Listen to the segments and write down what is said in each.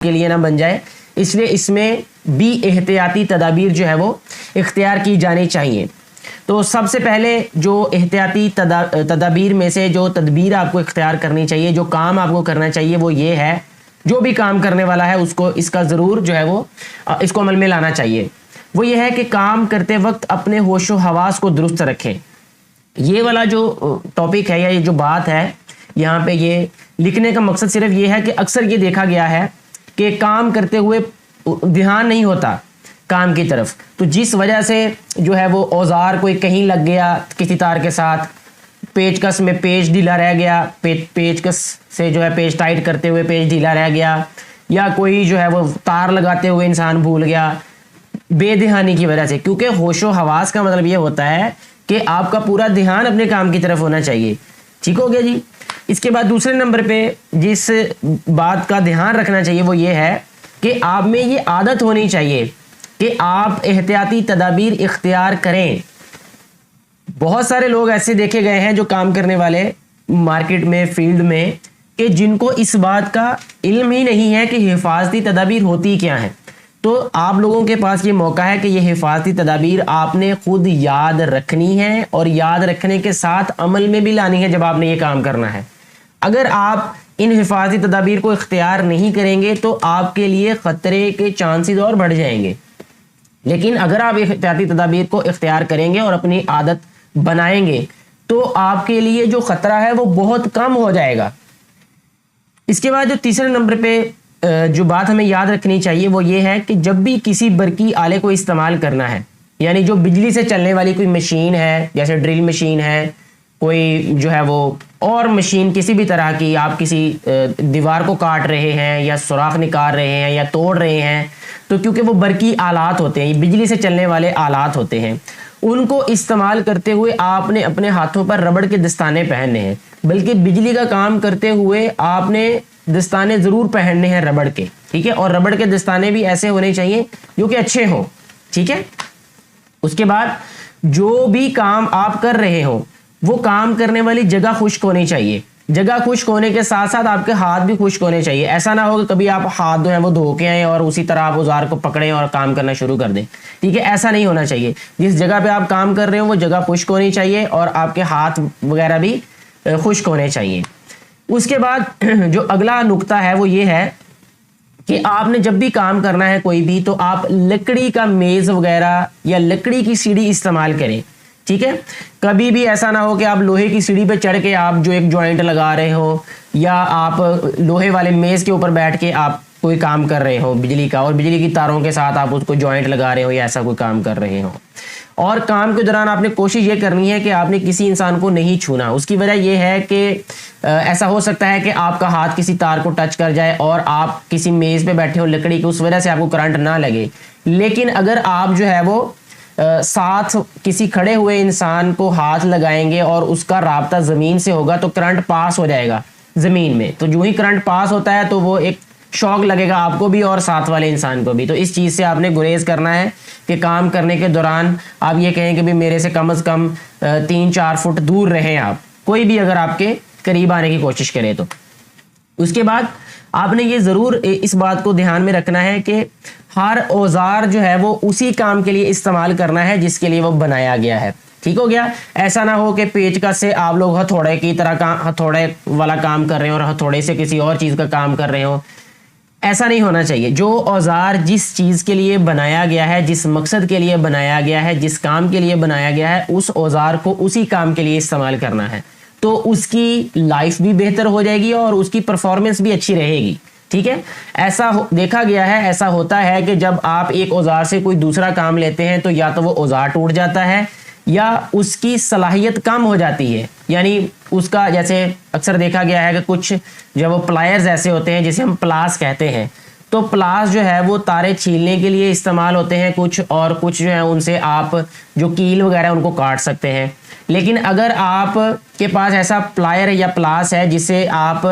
کے لیے نہ بن جائے، اس لیے اس میں بھی احتیاطی تدابیر جو ہے وہ اختیار کی جانی چاہیے۔ تو سب سے پہلے جو احتیاطی تدابیر میں سے جو تدبیر آپ کو اختیار کرنی چاہیے، جو کام آپ کو کرنا چاہیے، وہ یہ ہے، جو بھی کام کرنے والا ہے اس کو اس کا ضرور جو ہے وہ اس کو عمل میں لانا چاہیے۔ وہ یہ ہے کہ کام کرتے وقت اپنے ہوش و حواس کو درست رکھیں۔ یہ والا جو ٹاپک ہے یا یہ جو بات ہے یہاں پہ یہ لکھنے کا مقصد صرف یہ ہے کہ اکثر یہ دیکھا گیا ہے کہ کام کرتے ہوئے دھیان نہیں ہوتا کام کی طرف، تو جس وجہ سے جو ہے وہ اوزار کوئی کہیں لگ گیا کسی تار کے ساتھ، پیچ کس میں پیچ ڈھیلا رہ گیا، پیچ کس سے جو ہے پیچ ٹائٹ کرتے ہوئے پیچ ڈھیلا رہ گیا، یا کوئی جو ہے وہ تار لگاتے ہوئے انسان بھول گیا بے دھیانی کی وجہ سے، کیونکہ ہوش و حواس کا مطلب یہ ہوتا ہے کہ آپ کا پورا دھیان اپنے کام کی طرف ہونا چاہیے۔ ٹھیک ہو گیا جی۔ اس کے بعد دوسرے نمبر پہ جس بات کا دھیان رکھنا چاہیے وہ یہ ہے کہ آپ میں یہ عادت ہونی چاہیے کہ آپ احتیاطی تدابیر اختیار کریں۔ بہت سارے لوگ ایسے دیکھے گئے ہیں جو کام کرنے والے مارکیٹ میں، فیلڈ میں، کہ جن کو اس بات کا علم ہی نہیں ہے کہ حفاظتی تدابیر ہوتی کیا ہیں۔ تو آپ لوگوں کے پاس یہ موقع ہے کہ یہ حفاظتی تدابیر آپ نے خود یاد رکھنی ہے، اور یاد رکھنے کے ساتھ عمل میں بھی لانی ہے جب آپ نے یہ کام کرنا ہے۔ اگر آپ ان حفاظتی تدابیر کو اختیار نہیں کریں گے تو آپ کے لیے خطرے کے چانسز اور بڑھ جائیں گے، لیکن اگر آپ احتیاطی تدابیر کو اختیار کریں گے اور اپنی عادت بنائیں گے تو آپ کے لیے جو خطرہ ہے وہ بہت کم ہو جائے گا۔ اس کے بعد جو تیسرے نمبر پہ جو بات ہمیں یاد رکھنی چاہیے وہ یہ ہے کہ جب بھی کسی برقی آلے کو استعمال کرنا ہے، یعنی جو بجلی سے چلنے والی کوئی مشین ہے، جیسے ڈرل مشین ہے، کوئی جو ہے وہ اور مشین کسی بھی طرح کی، آپ کسی دیوار کو کاٹ رہے ہیں یا سوراخ نکال رہے ہیں یا توڑ رہے ہیں، تو کیونکہ وہ برقی آلات ہوتے ہیں، بجلی سے چلنے والے آلات ہوتے ہیں، ان کو استعمال کرتے ہوئے آپ نے اپنے ہاتھوں پر ربڑ کے دستانے پہننے ہیں، بلکہ بجلی کا کام کرتے ہوئے آپ نے دستانے ضرور پہننے ہیں ربڑ کے، ٹھیک ہے، اور ربڑ کے دستانے بھی ایسے ہونے چاہیے جو کہ اچھے ہوں، ٹھیک ہے۔ اس کے بعد جو بھی کام آپ کر رہے ہوں وہ کام کرنے والی جگہ خشک ہونی چاہیے، جگہ خشک ہونے کے ساتھ ساتھ آپ کے ہاتھ بھی خشک ہونے چاہیے۔ ایسا نہ ہو کہ کبھی آپ ہاتھ جو ہے وہ دھو کے آئیں اور اسی طرح آپ اوزار کو پکڑیں اور کام کرنا شروع کر دیں، ٹھیک ہے، ایسا نہیں ہونا چاہیے۔ جس جگہ پہ آپ کام کر رہے ہو وہ جگہ خشک ہونی چاہیے اور آپ کے ہاتھ وغیرہ بھی خشک ہونے چاہیے۔ اس کے بعد جو اگلا نقطہ ہے وہ یہ ہے کہ آپ نے جب بھی کام کرنا ہے کوئی بھی، تو آپ لکڑی کا میز وغیرہ یا لکڑی کی سیڑھی استعمال کریں، ٹھیک ہے۔ کبھی بھی ایسا نہ ہو کہ آپ لوہے کی سیڑھی پہ چڑھ کے آپ جو ایک جوائنٹ لگا رہے ہو، یا آپ لوہے والے میز کے اوپر بیٹھ کے آپ کوئی کام کر رہے ہو بجلی کا، اور بجلی کی تاروں کے ساتھ آپ اس کو جوائنٹ لگا رہے ہو یا ایسا کوئی کام کر رہے ہو۔ اور کام کے دوران آپ نے کوشش یہ کرنی ہے کہ آپ نے کسی انسان کو نہیں چھونا۔ اس کی وجہ یہ ہے کہ ایسا ہو سکتا ہے کہ آپ کا ہاتھ کسی تار کو ٹچ کر جائے اور آپ کسی میز پہ بیٹھے ہو لکڑی کی، اس وجہ سے آپ کو کرنٹ نہ لگے، لیکن اگر آپ جو ہے وہ ساتھ کسی کھڑے ہوئے انسان کو ہاتھ لگائیں گے اور اس کا رابطہ زمین سے ہوگا تو کرنٹ پاس ہو جائے گا زمین میں، تو جو ہی کرنٹ پاس ہوتا ہے تو وہ ایک شوق لگے گا آپ کو بھی اور ساتھ والے انسان کو بھی۔ تو اس چیز سے آپ نے گریز کرنا ہے کہ کام کرنے کے دوران آپ یہ کہیں کہ بھی میرے سے کم از کم 3-4 فٹ دور رہیں آپ، کوئی بھی اگر آپ کے قریب آنے کی کوشش کرے تو۔ اس کے بعد آپ نے یہ ضرور اس بات کو دھیان میں رکھنا ہے کہ ہر اوزار جو ہے وہ اسی کام کے لیے استعمال کرنا ہے جس کے لیے وہ بنایا گیا ہے، ٹھیک ہو گیا۔ ایسا نہ ہو کہ پیچ کس سے آپ لوگ ہتھوڑے کی طرح ہتھوڑے والا کام کر رہے ہو اور ہتھوڑے سے کسی اور چیز کا کام کر رہے ہو، ایسا نہیں ہونا چاہیے۔ جو اوزار جس چیز کے لیے بنایا گیا ہے، جس مقصد کے لیے بنایا گیا ہے، جس کام کے لیے بنایا گیا ہے، اس اوزار کو اسی کام کے لیے استعمال کرنا ہے، تو اس کی لائف بھی بہتر ہو جائے گی اور اس کی پرفارمنس بھی اچھی رہے گی، ٹھیک ہے۔ ایسا دیکھا گیا ہے، ایسا ہوتا ہے کہ جب آپ ایک اوزار سے کوئی دوسرا کام لیتے ہیں تو یا تو وہ اوزار ٹوٹ جاتا ہے یا اس کی صلاحیت کم ہو جاتی ہے، یعنی اس کا جیسے اکثر دیکھا گیا ہے کہ کچھ جو وہ پلائرز ایسے ہوتے ہیں جسے ہم پلاس کہتے ہیں، تو پلاس جو ہے وہ تارے چھیلنے کے لیے استعمال ہوتے ہیں کچھ، اور کچھ جو ہے ان سے آپ جو کیل وغیرہ ان کو کاٹ سکتے ہیں۔ لیکن اگر آپ کے پاس ایسا پلائر یا پلاس ہے جس سے آپ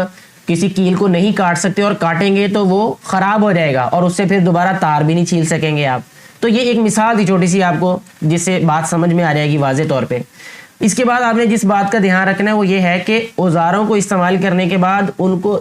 کسی کیل کو نہیں کاٹ سکتے اور کاٹیں گے تو وہ خراب ہو جائے گا اور اس سے پھر دوبارہ تار بھی نہیں چھیل سکیں گے آپ۔ تو یہ ایک مثال تھی چھوٹی سی آپ کو، جس سے بات سمجھ میں آ جائے گی واضح طور پہ۔ اس کے بعد آپ نے جس بات کا دھیان رکھنا ہے وہ یہ ہے کہ اوزاروں کو استعمال کرنے کے بعد ان کو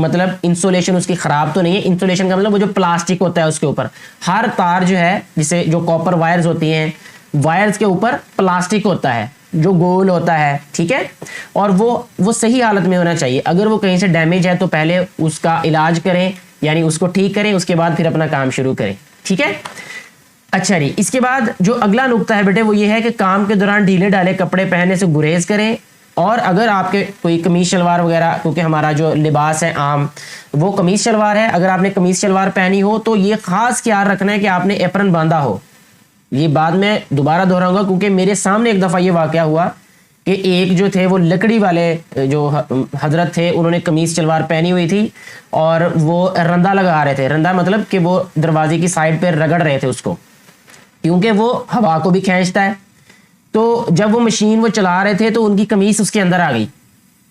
مطلب انسولیشن اس کی خراب تو نہیں ہے. انسولیشن کا مطلب وہ جو پلاسٹک ہوتا ہے اس کے اوپر ہر تار جو ہے, جسے جو کاپر وائرز ہوتی ہیں, وائرز کے اوپر پلاسٹک ہوتا ہے جو گول ہوتا ہے, ٹھیک ہے, اور وہ صحیح حالت میں ہونا چاہیے. اگر وہ کہیں سے ڈیمیج ہے تو پہلے اس کا علاج کریں, یعنی اس کو ٹھیک کریں, اس کے بعد پھر اپنا کام شروع کریں, ٹھیک ہے. اچھا جی, اس کے بعد جو اگلا نقطہ ہے بیٹے وہ یہ ہے کہ کام کے دوران ڈھیلے ڈالے کپڑے پہننے سے گریز کریں. اور اگر آپ کے کوئی قمیص شلوار وغیرہ, کیونکہ ہمارا جو لباس ہے عام وہ قمیص شلوار ہے, اگر آپ نے قمیص شلوار پہنی ہو تو یہ خاص خیال رکھنا ہے کہ آپ نے ایپرن باندھا ہو. یہ بات میں دوبارہ دہراؤں گا کیونکہ میرے سامنے ایک دفعہ یہ واقعہ ہوا کہ ایک جو تھے وہ لکڑی والے جو حضرت تھے, انہوں نے قمیص شلوار پہنی ہوئی تھی اور وہ رندا لگا رہے تھے. رندا مطلب کہ وہ دروازے کی سائڈ پہ رگڑ رہے تھے اس کو, کیونکہ وہ ہوا کو بھی کھینچتا ہے. تو جب وہ مشین وہ چلا رہے تھے تو ان کی قمیص اس کے اندر آ گئی.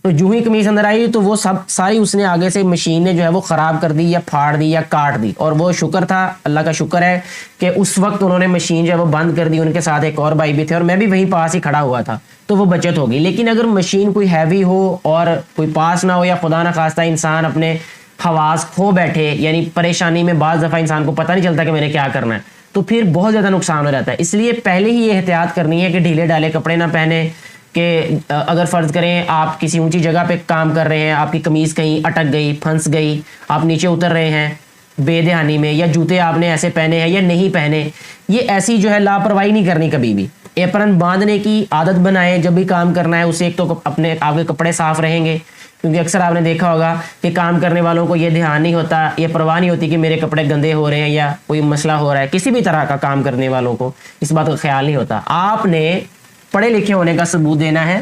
تو جو ہی قمیص اندر آئی تو وہ ساری اس نے آگے سے مشین نے جو ہے وہ خراب کر دی یا پھاڑ دی یا کاٹ دی. اور وہ شکر تھا, اللہ کا شکر ہے کہ اس وقت انہوں نے مشین جو ہے وہ بند کر دی. ان کے ساتھ ایک اور بھائی بھی تھے اور میں بھی وہیں پاس ہی کھڑا ہوا تھا, تو وہ بچت ہوگی. لیکن اگر مشین کوئی ہیوی ہو اور کوئی پاس نہ ہو, یا خدا نہ خواستہ انسان اپنے حواس کھو بیٹھے, یعنی پریشانی میں بعض دفعہ انسان کو پتہ نہیں چلتا کہ میں نے کیا کرنا ہے, تو پھر بہت زیادہ نقصان ہو جاتا ہے. اس لیے پہلے ہی یہ احتیاط کرنی ہے کہ ڈھیلے ڈالے کپڑے نہ پہنے. کہ اگر فرض کریں آپ کسی اونچی جگہ پہ کام کر رہے ہیں, آپ کی قمیض کہیں اٹک گئی, پھنس گئی, آپ نیچے اتر رہے ہیں بے دہانی میں, یا جوتے آپ نے ایسے پہنے ہیں یا نہیں پہنے, یہ ایسی جو ہے لاپرواہی نہیں کرنی کبھی بھی. ایپرن باندھنے کی عادت بنائیں جب بھی کام کرنا ہے. اسے ایک تو اپنے آپ کے کپڑے صاف رہیں گے, کیونکہ اکثر آپ نے دیکھا ہوگا کہ کام کرنے والوں کو یہ دھیان نہیں ہوتا, یہ پرواہ نہیں ہوتی کہ میرے کپڑے گندے ہو رہے ہیں یا کوئی مسئلہ ہو رہا ہے. کسی بھی طرح کا کام کرنے والوں کو اس بات کا خیال نہیں ہوتا. آپ نے پڑھے لکھے ہونے کا ثبوت دینا ہے,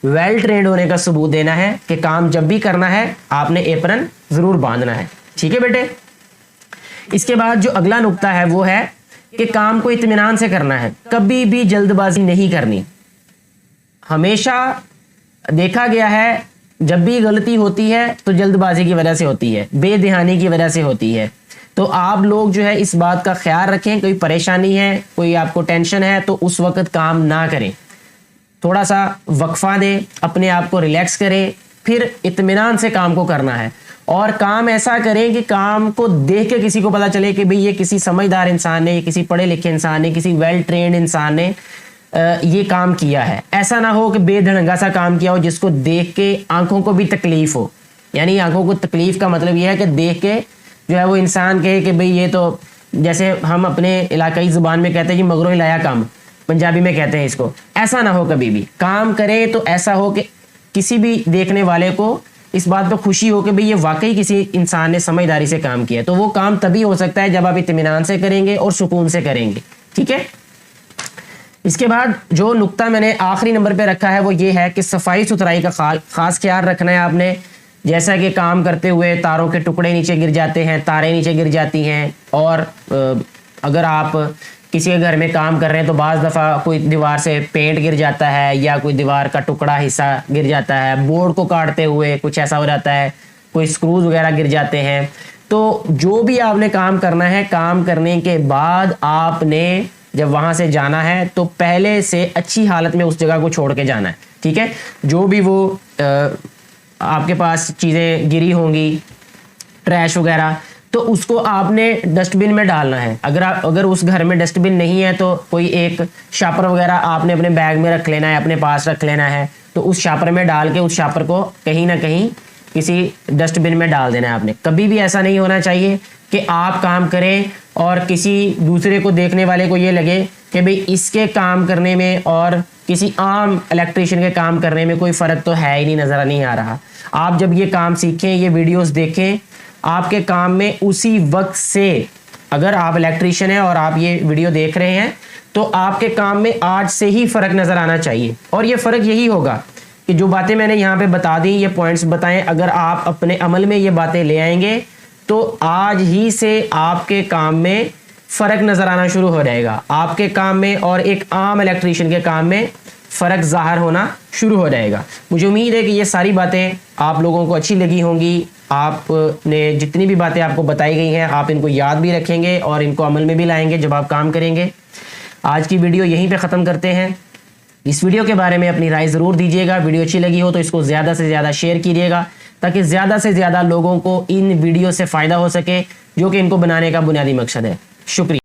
ویل ٹرینڈ ہونے کا ثبوت دینا ہے کہ کام جب بھی کرنا ہے آپ نے ایپرن ضرور باندھنا ہے, ٹھیک ہے بیٹے. اس کے بعد جو اگلا نقطہ ہے وہ ہے کہ کام کو اطمینان سے کرنا ہے, کبھی بھی جلد بازی نہیں کرنی. ہمیشہ دیکھا گیا ہے جب بھی غلطی ہوتی ہے تو جلد بازی کی وجہ سے ہوتی ہے, بے دہانی کی وجہ سے ہوتی ہے. تو آپ لوگ جو ہے اس بات کا خیال رکھیں, کوئی پریشانی ہے, کوئی آپ کو ٹینشن ہے تو اس وقت کام نہ کریں, تھوڑا سا وقفہ دیں, اپنے آپ کو ریلیکس کریں, پھر اطمینان سے کام کو کرنا ہے. اور کام ایسا کریں کہ کام کو دیکھ کے کسی کو پتہ چلے کہ بھئی یہ کسی سمجھدار انسان نے, کسی پڑھے لکھے انسان نے, کسی ویل ٹرینڈ انسان نے یہ کام کیا ہے. ایسا نہ ہو کہ بے دھڑنگا سا کام کیا ہو جس کو دیکھ کے آنکھوں کو بھی تکلیف ہو. یعنی آنکھوں کو تکلیف کا مطلب یہ ہے کہ دیکھ کے جو ہے وہ انسان کہے کہ بھئی یہ تو, جیسے ہم اپنے علاقائی زبان میں کہتے ہیں کہ مگروں ہلایا کام, پنجابی میں کہتے ہیں اس کو. ایسا نہ ہو, کبھی بھی کام کریں تو ایسا ہو کہ کسی بھی دیکھنے والے کو اس بات پہ خوشی ہو کہ بھئی یہ واقعی کسی انسان نے سمجھداری سے کام کیا ہے. تو وہ کام تبھی ہو سکتا ہے جب آپ اطمینان سے کریں گے اور سکون سے کریں گے, ٹھیک ہے. اس کے بعد جو نقطہ میں نے آخری نمبر پہ رکھا ہے وہ یہ ہے کہ صفائی ستھرائی کا خاص خیال رکھنا ہے آپ نے. جیسا کہ کام کرتے ہوئے تاروں کے ٹکڑے نیچے گر جاتے ہیں, تاریں نیچے گر جاتی ہیں, اور اگر آپ کسی کے گھر میں کام کر رہے ہیں تو بعض دفعہ کوئی دیوار سے پینٹ گر جاتا ہے یا کوئی دیوار کا ٹکڑا حصہ گر جاتا ہے, بورڈ کو کاٹتے ہوئے کچھ ایسا ہو جاتا ہے, کوئی اسکروز وغیرہ گر جاتے ہیں. تو جو بھی آپ نے کام کرنا ہے, کام کرنے کے بعد آپ نے جب وہاں سے جانا ہے تو پہلے سے اچھی حالت میں اس جگہ کو چھوڑ کے جانا ہے, ٹھیک ہے. جو بھی وہ آپ کے پاس چیزیں گری ہوں گی, ٹریش وغیرہ, تو اس کو آپ نے ڈسٹ بن میں ڈالنا ہے. اگر اس گھر میں ڈسٹ بن نہیں ہے تو کوئی ایک شاپر وغیرہ آپ نے اپنے بیگ میں رکھ لینا ہے, اپنے پاس رکھ لینا ہے. تو اس شاپر میں ڈال کے اس شاپر کو کہیں نہ کہیں کسی ڈسٹ بن میں ڈال دینا ہے آپ نے. کبھی بھی ایسا نہیں ہونا چاہیے کہ آپ کام کریں اور کسی دوسرے کو دیکھنے والے کو یہ لگے کہ بھئی اس کے کام کرنے میں اور کسی عام الیکٹریشین کے کام کرنے میں کوئی فرق تو ہے ہی نہیں, نظر نہیں آ رہا. آپ جب یہ کام سیکھیں, یہ ویڈیوز دیکھیں, آپ کے کام میں اسی وقت سے, اگر آپ الیکٹریشین ہیں اور آپ یہ ویڈیو دیکھ رہے ہیں تو آپ کے کام میں آج سے ہی فرق نظر آنا چاہیے. اور یہ فرق یہی ہوگا کہ جو باتیں میں نے یہاں پہ بتا دیں, یہ پوائنٹس بتائیں, اگر آپ اپنے عمل میں یہ باتیں لے آئیں گے تو آج ہی سے آپ کے کام میں فرق نظر آنا شروع ہو جائے گا. آپ کے کام میں اور ایک عام الیکٹریشین کے کام میں فرق ظاہر ہونا شروع ہو جائے گا. مجھے امید ہے کہ یہ ساری باتیں آپ لوگوں کو اچھی لگی ہوں گی. آپ نے جتنی بھی باتیں آپ کو بتائی گئی ہیں آپ ان کو یاد بھی رکھیں گے اور ان کو عمل میں بھی لائیں گے جب آپ کام کریں گے. آج کی ویڈیو یہیں پہ ختم کرتے ہیں. اس ویڈیو کے بارے میں اپنی رائے ضرور دیجیے گا. ویڈیو اچھی لگی ہو تو اس کو زیادہ سے زیادہ شیئر کیجیے گا تاکہ زیادہ سے زیادہ لوگوں کو ان ویڈیو سے فائدہ ہو سکے جو کہ ان کو بنانے کا بنیادی مقصد ہے. شکریہ.